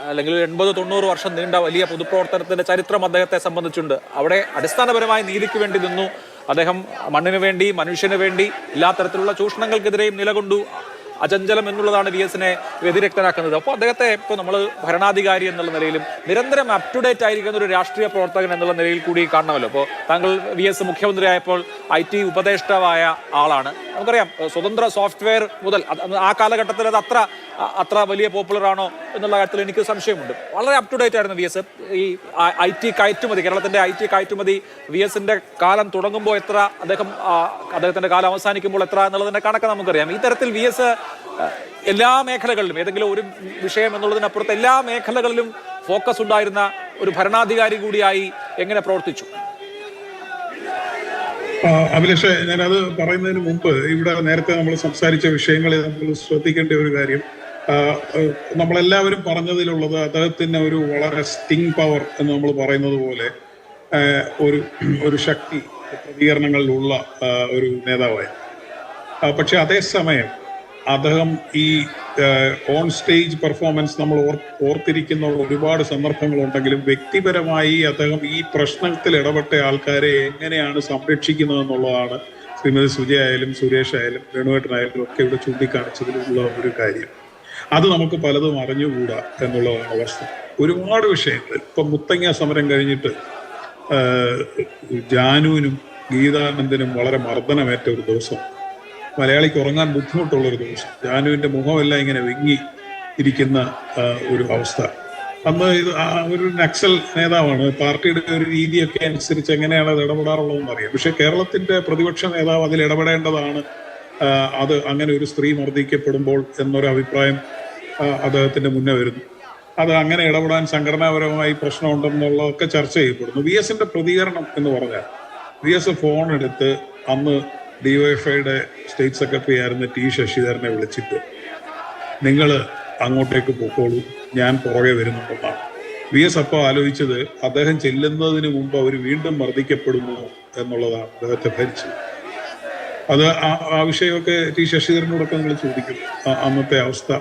അല്ലെങ്കിൽ 80-90 വർഷം നീണ്ട വലിയ പൊതുപ്രവർത്തനത്തിന്റെ ചരിത്രം അദ്ദേഹത്തെ സംബന്ധിച്ചുണ്ട്. അവിടെ അടിസ്ഥാനപരമായ നീതിക്ക് വേണ്ടി നിന്നു. അദ്ദേഹം മണ്ണിന് വേണ്ടി, മനുഷ്യന് വേണ്ടി എല്ലാ തരത്തിലുള്ള ചൂഷണങ്ങൾക്കെതിരെയും നിലകൊണ്ടു. അചഞ്ചലം എന്നുള്ളതാണ് VS-നെ വ്യതിരക്തനാക്കുന്നത്. അപ്പോൾ അദ്ദേഹത്തെ ഇപ്പോൾ നമ്മൾ ഭരണാധികാരി എന്നുള്ള നിലയിലും നിരന്തരം അപ് ടു ഡേറ്റ് ആയിരിക്കുന്ന ഒരു രാഷ്ട്രീയ പ്രവർത്തകൻ എന്നുള്ള നിലയിൽ കൂടി കാണണമല്ലോ. അപ്പോൾ താങ്കൾ VS മുഖ്യമന്ത്രിയായപ്പോൾ IT ഉപദേഷ്ടാവായ ആളാണ്. നമുക്കറിയാം സ്വതന്ത്ര സോഫ്റ്റ്വെയർ മുതൽ ആ കാലഘട്ടത്തിൽ അത് അത്ര വലിയ പോപ്പുലർ ആണോ എന്നുള്ള കാര്യത്തിൽ എനിക്ക് സംശയമുണ്ട്. വളരെ അപ് ടു ഡേറ്റ് ആയിരുന്നു VS. ഈ IT കയറ്റുമതി, കേരളത്തിന്റെ IT കയറ്റുമതി VS-ന്റെ കാലം തുടങ്ങുമ്പോൾ എത്ര, അദ്ദേഹത്തിന്റെ കാലം അവസാനിക്കുമ്പോൾ എത്ര എന്നുള്ളതിന്റെ കണക്ക് നമുക്കറിയാം. ഈ തരത്തിൽ VS എല്ലാ മേഖലകളിലും, ഏതെങ്കിലും ഒരു വിഷയം എന്നുള്ളതിനപ്പുറത്ത് എല്ലാ മേഖലകളിലും ഫോക്കസ് ഉണ്ടായിരുന്ന ഒരു ഭരണാധികാരി കൂടിയായി എങ്ങനെ പ്രവർത്തിച്ചു? അഭിലാഷ്, ഞാനത് പറയുന്നതിന് മുമ്പ് ഇവിടെ നേരത്തെ നമ്മൾ സംസാരിച്ച വിഷയങ്ങളിൽ നമ്മൾ ശ്രദ്ധിക്കേണ്ട ഒരു കാര്യം, നമ്മളെല്ലാവരും പറഞ്ഞതിലുള്ളത് അദ്ദേഹത്തിന് ഒരു വളരെ സ്റ്റിങ് പവർ എന്ന് നമ്മൾ പറയുന്നത് പോലെ ഒരു ശക്തി പ്രതികരണങ്ങളിലുള്ള ഒരു നേതാവായി. പക്ഷെ അതേസമയം അദ്ദേഹം ഈ ഓൺ സ്റ്റേജ് പെർഫോമൻസ് നമ്മൾ ഓർത്തിരിക്കുന്ന ഒരുപാട് സന്ദർഭങ്ങളുണ്ടെങ്കിലും വ്യക്തിപരമായി അദ്ദേഹം ഈ പ്രശ്നത്തിൽ ഇടപെട്ട ആൾക്കാരെ എങ്ങനെയാണ് സംരക്ഷിക്കുന്നത് എന്നുള്ളതാണ് ശ്രീമതി സുജയ ആയാലും സുരേഷ് ആയാലും വേണുവേട്ടനായാലും ഒക്കെ ഇവിടെ ചൂണ്ടിക്കാണിച്ചതിലുള്ള ഒരു കാര്യം. അത് നമുക്ക് പലതും അറിഞ്ഞുകൂടാ എന്നുള്ളതാണ് വസ്തുത. ഒരുപാട് വിഷയങ്ങൾ, ഇപ്പം മുത്തങ്ങ സമരം കഴിഞ്ഞിട്ട് ജാനുവിനും ഗീതാനന്ദനും വളരെ മർദ്ദനമേറ്റ ഒരു ദിവസം, മലയാളിക്ക് ഉറങ്ങാൻ ബുദ്ധിമുട്ടുള്ളൊരു ദിവസം, ജാനുവിൻ്റെ മുഖമെല്ലാം ഇങ്ങനെ വിങ്ങി ഇരിക്കുന്ന ഒരു അവസ്ഥ. അന്ന് ഇത് ഒരു നക്സൽ നേതാവാണ്, പാർട്ടിയുടെ ഒരു രീതിയൊക്കെ അനുസരിച്ച് എങ്ങനെയാണ് അത് ഇടപെടാറുള്ളതെന്ന് അറിയാം. പക്ഷെ കേരളത്തിന്റെ പ്രതിപക്ഷ നേതാവ് അതിൽ ഇടപെടേണ്ടതാണ്, അത് അങ്ങനെ ഒരു സ്ത്രീ മർദ്ദിക്കപ്പെടുമ്പോൾ എന്നൊരു അഭിപ്രായം അദ്ദേഹത്തിന്റെ മുന്നേ വരുന്നു. അത് അങ്ങനെ ഇടപെടാൻ സംഘടനാപരമായി പ്രശ്നമുണ്ടെന്നുള്ളതൊക്കെ ചർച്ച ചെയ്യപ്പെടുന്നു. VS-ന്റെ പ്രതികരണം എന്ന് പറഞ്ഞാൽ, VS ഫോൺ എടുത്ത് അന്ന് DYFIയുടെ സ്റ്റേറ്റ് സെക്രട്ടറി ആയിരുന്ന T ശശിധരനെ വിളിച്ചിട്ട്, നിങ്ങൾ അങ്ങോട്ടേക്ക് പോയിക്കോളൂ, ഞാൻ പുറകെ വരുന്നുണ്ടെന്നാണ്. VS അപ്പോൾ ആലോചിച്ചത് അദ്ദേഹം ചെല്ലുന്നതിന് മുമ്പ് അവർ വീണ്ടും മർദ്ദിക്കപ്പെടുമോ എന്നുള്ളതാണ് അദ്ദേഹത്തെ ഭരിച്ചത്. അത് ആ വിഷയമൊക്കെ T ശശിധരനോടൊക്കെ നിങ്ങൾ ചോദിക്കും. അന്നത്തെ അവസ്ഥ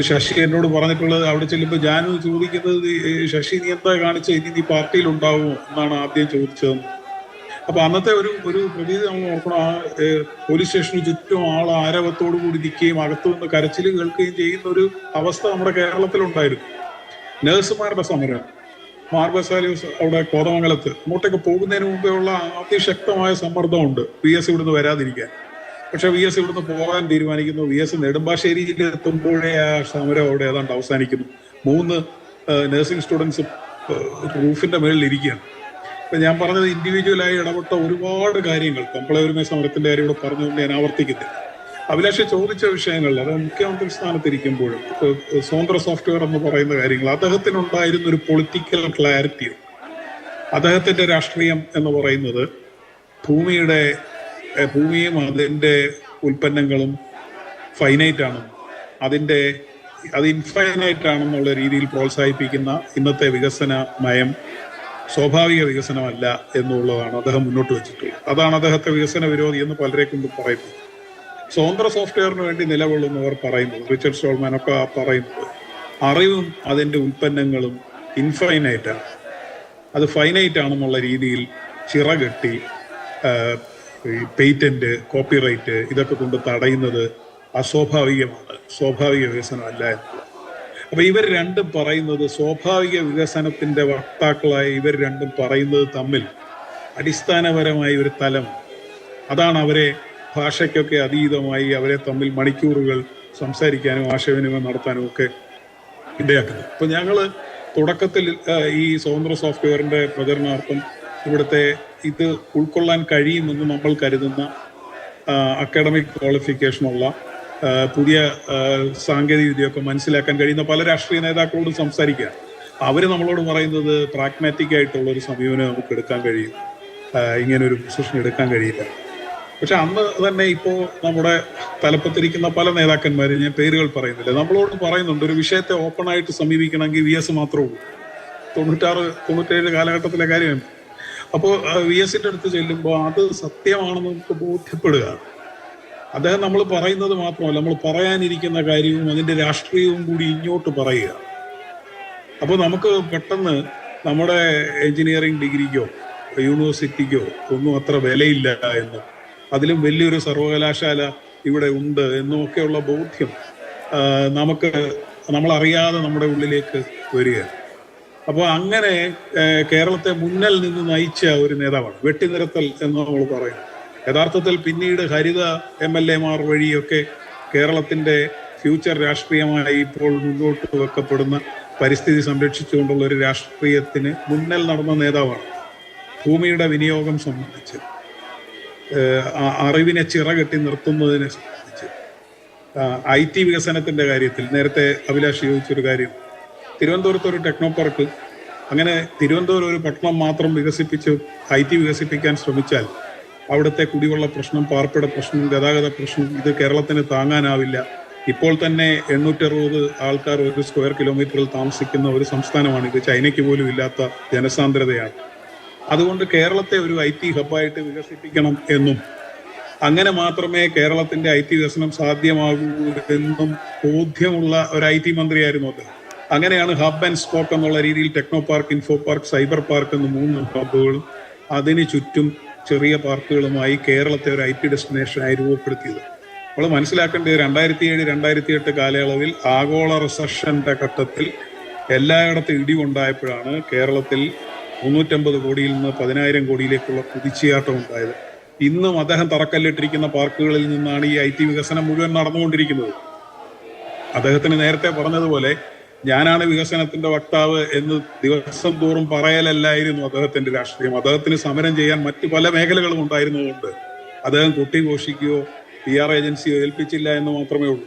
ശശി എന്നോട് പറഞ്ഞിട്ടുള്ളത്, അവിടെ ചെല്ലുമ്പോൾ ജാനു ചോദിക്കുന്നത്, ശശി നീ എന്താ കാണിച്ചത്, ഇനി നീ പാർട്ടിയിൽ ഉണ്ടാവുമോ എന്നാണ് ആദ്യം ചോദിച്ചതെന്ന്. അപ്പൊ അന്നത്തെ ഒരു പ്രതീതി നമ്മൾ നോക്കണം. ആ പോലീസ് സ്റ്റേഷന് ചുറ്റും ആൾ ആരവത്തോടു കൂടി നിൽക്കുകയും അകത്തു നിന്ന് കരച്ചിൽ കേൾക്കുകയും ചെയ്യുന്ന ഒരു അവസ്ഥ നമ്മുടെ കേരളത്തിലുണ്ടായിരുന്നു. നഴ്സുമാരുടെ സമരം, മാർബസാലിയോസ് അവിടെ കോതമംഗലത്ത്, അങ്ങോട്ടേക്ക് പോകുന്നതിന് മുമ്പേ ഉള്ള അതിശക്തമായ സമ്മർദ്ദമുണ്ട് VS ഇവിടുന്ന് വരാതിരിക്കാൻ. പക്ഷെ VS ഇവിടുന്ന് പോകാൻ തീരുമാനിക്കുന്നു. VS നെടുമ്പാശ്ശേരിയിൽ എത്തുമ്പോഴേ ആ സമരം അവിടെ ഏതാണ്ട് അവസാനിക്കുന്നു. 3 നഴ്സിംഗ് സ്റ്റുഡൻസ് റൂഫിന്റെ മേളിൽ ഇരിക്കുകയാണ്. ഇപ്പൊ ഞാൻ പറഞ്ഞത് ഇൻഡിവിജ്വലായി ഇടപെട്ട ഒരുപാട് കാര്യങ്ങൾ, കമ്പളയൂർമേ സമരത്തിന്റെ കാര്യം ഇവിടെ പറഞ്ഞുകൊണ്ട് ഞാൻ ആവർത്തിക്കുന്നില്ല. അഭിലാഷ് ചോദിച്ച വിഷയങ്ങളിൽ, അത് മുഖ്യമന്ത്രി സ്ഥാനത്തിരിക്കുമ്പോഴും സ്വതന്ത്ര സോഫ്റ്റ്വെയർ എന്ന് പറയുന്ന കാര്യങ്ങൾ, അദ്ദേഹത്തിനുണ്ടായിരുന്ന ഒരു പൊളിറ്റിക്കൽ ക്ലാരിറ്റി, അദ്ദേഹത്തിന്റെ രാഷ്ട്രീയം എന്ന് പറയുന്നത് ഭൂമിയും അതിൻ്റെ ഉൽപ്പന്നങ്ങളും ഫൈനൈറ്റ് ആണെന്നും അത് ഇൻഫൈനൈറ്റ് ആണെന്നുള്ള രീതിയിൽ പ്രോത്സാഹിപ്പിക്കുന്ന ഇന്നത്തെ വികസന നയം സ്വാഭാവിക വികസനമല്ല എന്നുള്ളതാണ് അദ്ദേഹം മുന്നോട്ട് വെച്ചിട്ടുള്ളത്. അതാണ് അദ്ദേഹത്തെ വികസന വിരോധി എന്ന് പലരെ കൊണ്ടും പറയുന്നത്. സ്വതന്ത്ര സോഫ്റ്റ്വെയറിന് വേണ്ടി നിലകൊള്ളുന്നവർ പറയുന്നത്, റിച്ചർഡ് സ്റ്റോൾമാൻ ഒക്കെ പറയുന്നത്, അറിവും അതിൻ്റെ ഉൽപ്പന്നങ്ങളും ഇൻഫൈനൈറ്റാണ്, അത് ഫൈനൈറ്റ് ആണെന്നുള്ള രീതിയിൽ ചിറകെട്ടി പേറ്റന്റ്, കോപ്പിറൈറ്റ് ഇതൊക്കെ കൊണ്ട് തടയുന്നത് അസ്വാഭാവികമാണ്, സ്വാഭാവിക വികസനമല്ല എന്നുള്ളത്. അപ്പൊ ഇവർ രണ്ടും പറയുന്നത്, സ്വാഭാവിക വികസനത്തിന്റെ വക്താക്കളായ ഇവർ രണ്ടും പറയുന്നത് തമ്മിൽ അടിസ്ഥാനപരമായ ഒരു തലം, അതാണ് അവരെ ഭാഷയ്ക്കൊക്കെ അതീതമായി അവരെ തമ്മിൽ മണിക്കൂറുകൾ സംസാരിക്കാനും ആശയവിനിമയം നടത്താനും ഒക്കെ ഇടയാക്കുന്നത്. ഇപ്പൊ ഞങ്ങള് തുടക്കത്തിൽ ഈ സ്വതന്ത്ര സോഫ്റ്റ്വെയറിന്റെ പ്രചരണാർത്ഥം ഇവിടുത്തെ ഇത് ഉൾക്കൊള്ളാൻ കഴിയുമെന്ന് നമ്മൾ കരുതുന്ന അക്കാഡമിക് ക്വാളിഫിക്കേഷനുള്ള പുതിയ സാങ്കേതിക വിദ്യയൊക്കെ മനസ്സിലാക്കാൻ കഴിയുന്ന പല രാഷ്ട്രീയ നേതാക്കളോടും സംസാരിക്കുക. അവർ നമ്മളോട് പറയുന്നത് പ്രാഗ്മാറ്റിക് ആയിട്ടുള്ള ഒരു സമീപനം നമുക്ക് എടുക്കാൻ കഴിയും, ഇങ്ങനൊരു പൊസിഷൻ എടുക്കാൻ കഴിയില്ല. പക്ഷെ അന്ന് തന്നെ ഇപ്പോൾ നമ്മുടെ തലപ്പത്തിരിക്കുന്ന പല നേതാക്കന്മാരും, ഞാൻ പേരുകൾ പറയുന്നില്ല, നമ്മളോട് പറയുന്നുണ്ട് ഒരു വിഷയത്തെ ഓപ്പണായിട്ട് സമീപിക്കണമെങ്കിൽ VS മാത്രമേ ഉള്ളൂ. 96-97 കാലഘട്ടത്തിലെ കാര്യമാണ്. അപ്പോൾ VS-ന്റെ അടുത്ത് ചെല്ലുമ്പോൾ അത് സത്യമാണെന്ന് നമുക്ക് ബോധ്യപ്പെടുക. അദ്ദേഹം നമ്മൾ പറയുന്നത് മാത്രമല്ല, നമ്മൾ പറയാനിരിക്കുന്ന കാര്യവും അതിൻ്റെ രാഷ്ട്രീയവും കൂടി ഇങ്ങോട്ട് പറയുക. അപ്പോൾ നമുക്ക് പെട്ടെന്ന് നമ്മുടെ എഞ്ചിനീയറിംഗ് ഡിഗ്രിക്കോ യൂണിവേഴ്സിറ്റിക്കോ ഒന്നും അത്ര വിലയില്ല എന്നും അതിലും വലിയൊരു സർവകലാശാല ഇവിടെ ഉണ്ട് എന്നുമൊക്കെയുള്ള ബോധ്യം നമ്മളറിയാതെ നമ്മുടെ ഉള്ളിലേക്ക് വരികയാണ്. അപ്പോൾ അങ്ങനെ കേരളത്തെ മുന്നിൽ നിന്ന് നയിച്ച ഒരു നേതാവാണ്. വെട്ടിനിരത്തൽ എന്ന് നമ്മൾ പറയും. യഥാർത്ഥത്തിൽ പിന്നീട് ഹരിത MLA-മാർ വഴിയൊക്കെ കേരളത്തിന്റെ ഫ്യൂച്ചർ രാഷ്ട്രീയമായി ഇപ്പോൾ മുന്നോട്ട് വെക്കപ്പെടുന്ന പരിസ്ഥിതി സംരക്ഷിച്ചുകൊണ്ടുള്ള ഒരു രാഷ്ട്രീയത്തിന് മുന്നിൽ നടന്ന നേതാവാണ്. ഭൂമിയുടെ വിനിയോഗം സംബന്ധിച്ച്, അറിവിനെ ചിറകെട്ടി നിർത്തുന്നതിനെ സംബന്ധിച്ച്, IT വികസനത്തിന്റെ കാര്യത്തിൽ നേരത്തെ അഭിലാഷ് ചോദിച്ചൊരു കാര്യം, തിരുവനന്തപുരത്ത് ഒരു ടെക്നോ പാർക്ക്, അങ്ങനെ തിരുവനന്തപുരം ഒരു പട്ടണം മാത്രം വികസിപ്പിച്ച് IT വികസിപ്പിക്കാൻ ശ്രമിച്ചാൽ അവിടുത്തെ കുടിവെള്ള പ്രശ്നം, പാർപ്പിട പ്രശ്നം, ഗതാഗത പ്രശ്നം ഇത് കേരളത്തിന് താങ്ങാനാവില്ല. ഇപ്പോൾ തന്നെ 860 ആൾക്കാർ ഒരു സ്ക്വയർ കിലോമീറ്ററിൽ താമസിക്കുന്ന ഒരു സംസ്ഥാനമാണ്. ഇത് ചൈനയ്ക്ക് പോലും ഇല്ലാത്ത ജനസാന്ദ്രതയാണ്. അതുകൊണ്ട് കേരളത്തെ ഒരു IT ഹബ്ബായിട്ട് വികസിപ്പിക്കണം എന്നും അങ്ങനെ മാത്രമേ കേരളത്തിന്റെ IT വികസനം സാധ്യമാകൂ എന്നും ബോധ്യമുള്ള ഒരു IT മന്ത്രിയായിരുന്നു അദ്ദേഹം. അങ്ങനെയാണ് ഹബ് ആൻഡ് സ്പോക്ക് എന്നുള്ള രീതിയിൽ techno park, info park, cyber park എന്ന 3 ഹബ്ബുകളും അതിന് ചുറ്റും ചെറിയ പാർക്കുകളുമായി കേരളത്തെ ഒരു IT ഡെസ്റ്റിനേഷനായി രൂപപ്പെടുത്തിയത്. നമ്മൾ മനസ്സിലാക്കേണ്ടത് 2007-2008 കാലയളവിൽ ആഗോള റിസഷന്റെ ഘട്ടത്തിൽ എല്ലായിടത്തും ഇടിവുണ്ടായപ്പോഴാണ് കേരളത്തിൽ 350 കോടിയിൽ നിന്ന് 10,000 കോടിയിലേക്കുള്ള കുതിച്ചുചാട്ടം ഉണ്ടായത്. ഇന്നും അദ്ദേഹം തറക്കല്ലിട്ടിരിക്കുന്ന പാർക്കുകളിൽ നിന്നാണ് ഈ IT വികസനം മുഴുവൻ നടന്നുകൊണ്ടിരിക്കുന്നത്. അദ്ദേഹത്തിന് നേരത്തെ പറഞ്ഞതുപോലെ ഞാനാണ് വികസനത്തിന്റെ വക്താവ് എന്ന് ദിവസം തോറും പറയലല്ലായിരുന്നു അദ്ദേഹത്തിന്റെ രാഷ്ട്രീയം. അദ്ദേഹത്തിന് സമരം ചെയ്യാൻ മറ്റു പല മേഖലകളും ഉണ്ടായിരുന്നതുകൊണ്ട് അദ്ദേഹം കൊട്ടിഘോഷിക്കുകയോ PR ഏജൻസിയോ ഏൽപ്പിച്ചില്ല എന്ന് മാത്രമേ ഉള്ളൂ.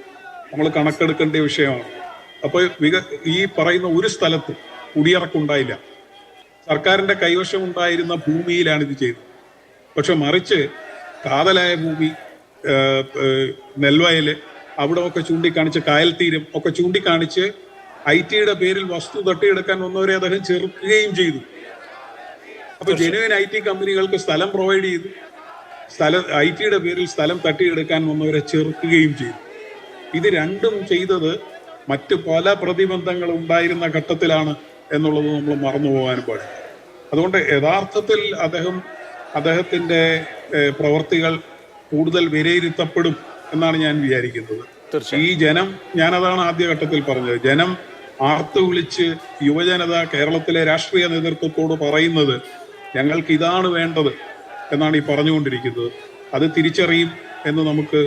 നമ്മൾ കണക്കെടുക്കേണ്ട വിഷയമാണ്. അപ്പോൾ ഈ പറയുന്ന ഒരു സ്ഥലത്തും കുടിയിറക്കുണ്ടായില്ല. സർക്കാരിന്റെ കൈവശം ഉണ്ടായിരുന്ന ഭൂമിയിലാണ് ഇത് ചെയ്തത്. പക്ഷെ മറിച്ച് കാതലായ ഭൂമി, നെൽവയല്, അവിടെ ഒക്കെ ചൂണ്ടിക്കാണിച്ച്, കായൽ തീരം ഒക്കെ ചൂണ്ടിക്കാണിച്ച് IT-യുടെ പേരിൽ വസ്തു തട്ടിയെടുക്കാൻ വന്നവരെ അദ്ദേഹം ചെറുക്കുകയും ചെയ്തു. അപ്പൊ ജെനുവിൻ IT കമ്പനികൾക്ക് സ്ഥലം പ്രൊവൈഡ് ചെയ്തു. IT-യുടെ പേരിൽ സ്ഥലം തട്ടിയെടുക്കാൻ വന്നവരെ ചെറുക്കുകയും ചെയ്തു. ഇത് രണ്ടും ചെയ്തത് മറ്റ് പല പ്രതിബന്ധങ്ങൾ ഉണ്ടായിരുന്ന ഘട്ടത്തിലാണ് എന്നുള്ളത് നമ്മൾ മറന്നു പോകാനും പാടില്ല. അതുകൊണ്ട് യഥാർത്ഥത്തിൽ അദ്ദേഹത്തിന്റെ പ്രവർത്തികൾ കൂടുതൽ വിലയിരുത്തപ്പെടും എന്നാണ് ഞാൻ വിചാരിക്കുന്നത്. ഈ ജനം, ഞാനതാണ് ആദ്യഘട്ടത്തിൽ പറഞ്ഞത്, ജനം ആർത്തു വിളിച്ച് യുവജനത കേരളത്തിലെ രാഷ്ട്രീയ നേതൃത്വത്തോട് പറയുന്നത് ഞങ്ങൾക്ക് ഇതാണ് വേണ്ടത് എന്നാണ് ഈ പറഞ്ഞുകൊണ്ടിരിക്കുന്നത്. അത് തിരിച്ചറിയും എന്ന് നമുക്ക്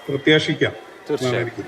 പ്രത്യാശിക്കാം. തീർച്ചയായും.